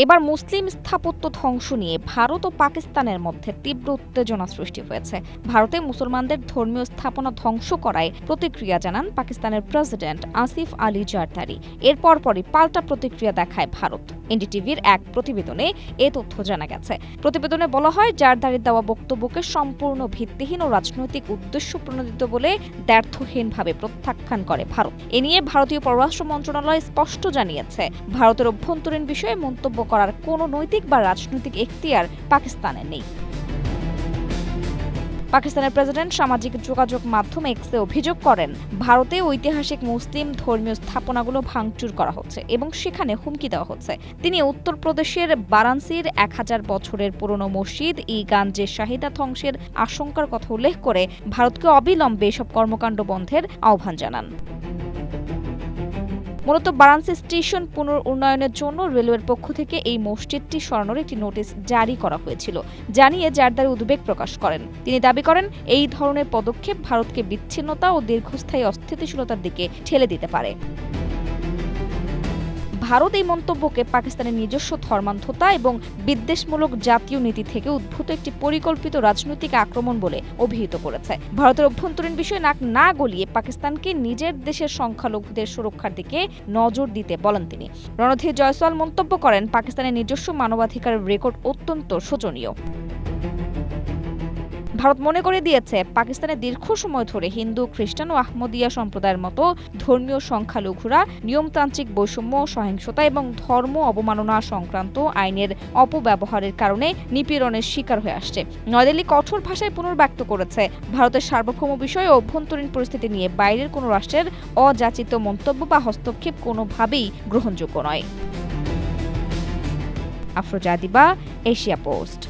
এবার মুসলিম স্থাপত্য ধ্বংস নিয়ে ভারত ও পাকিস্তানের মধ্যে তীব্র উত্তেজনা সৃষ্টি হয়েছে। ভারতে মুসলমানদের ধর্মীয় স্থাপনা ধ্বংস করায় প্রতিক্রিয়া জানান পাকিস্তানের প্রেসিডেন্ট আসিফ আলী জারদারি। এর পরপরই পাল্টা প্রতিক্রিয়া দেখায় ভারত। এনডিটিভির এক প্রতিবেদনে এ তথ্য জানা গেছে। প্রতিবেদনে বলা হয়, জারদারির দেওয়া বক্তব্যকে সম্পূর্ণ ভিত্তিহীন ও রাজনৈতিক উদ্দেশ্য প্রণোদিত বলে দ্ব্যর্থহীনভাবে প্রত্যাখ্যান করে ভারত। এ নিয়ে ভারতীয় পররাষ্ট্র মন্ত্রণালয় স্পষ্ট জানিয়েছে, ভারতের অভ্যন্তরীণ বিষয়ে মন্তব্য করার কোনো নৈতিক বা রাজনৈতিক এখতিয়ার পাকিস্তানের নেই। পাকিস্তানের প্রেসিডেন্ট সামাজিক যোগাযোগ মাধ্যম এক্সে অভিযোগ করেন, ভারতে ঐতিহাসিক মুসলিম ধর্মীয় স্থাপনাগুলো ভাঙচুর করা হচ্ছে এবং সেখানে হুমকি দেওয়া হচ্ছে। তিনি উত্তরপ্রদেশের বারাণসীর 1000 বছরের পুরনো মসজিদ ঈদগাহে শাহিদা ধ্বংসের আশঙ্কার কথা উল্লেখ করে ভারতকে অবিলম্বে এসব কর্মকাণ্ড বন্ধের আহ্বান জানান। মূলত বারাণসী স্টেশন পুনর্উন্নয়নের জন্য রেলওয়ের পক্ষ থেকে এই মসজিদটি সরানোর একটি নোটিশ জারি করা হয়েছিল, জানিয়ে জারদারি উদ্বেগ প্রকাশ করেন। তিনি দাবি করেন, এই ধরনের পদক্ষেপ ভারতকে বিচ্ছিন্নতা ও দীর্ঘস্থায়ী অস্থিতিশীলতার দিকে ঠেলে দিতে পারে। ভারত এই মন্তব্যকে পাকিস্তানের নিজস্ব ধর্মান্ধতা এবং বিদ্বেষমূলক জাতীয় নীতি থেকে উদ্ভূত একটি পরিকল্পিত রাজনৈতিক আক্রমণ বলে অভিহিত করেছে। ভারতের অভ্যন্তরীণ বিষয়ে নাক না গলিয়ে পাকিস্তানকে নিজের দেশের সংখ্যালঘুদের সুরক্ষার দিকে নজর দিতে বলেন তিনি। রণধীর জয়সওয়াল মন্তব্য করেন, পাকিস্তানের নিজস্ব মানবাধিকারের রেকর্ড অত্যন্ত শোচনীয়। ভারত মনে করে দিয়েছে, পাকিস্তানে দীর্ঘ সময় ধরে হিন্দু, খ্রিস্টান ও আহমদিয়া সম্প্রদায়ের মতো ধর্মীয় সংখ্যালঘুরা নিয়মতান্ত্রিক বৈষম্য, সহিংসতা এবং ধর্ম অবমাননা সংক্রান্ত আইনের অপব্যবহারের কারণে নিপীড়নের শিকার হয়ে আসছে। নয়াদিল্লি কঠোর ভাষায় পুনর্ব্যক্ত করেছে, ভারতের সার্বভৌম বিষয় ও অভ্যন্তরীণ পরিস্থিতি নিয়ে বাইরের কোনো রাষ্ট্রের অযাচিত মন্তব্য বা হস্তক্ষেপ কোনোভাবেই গ্রহণযোগ্য নয়। আফরোজা দিবা, এশিয়া পোস্ট।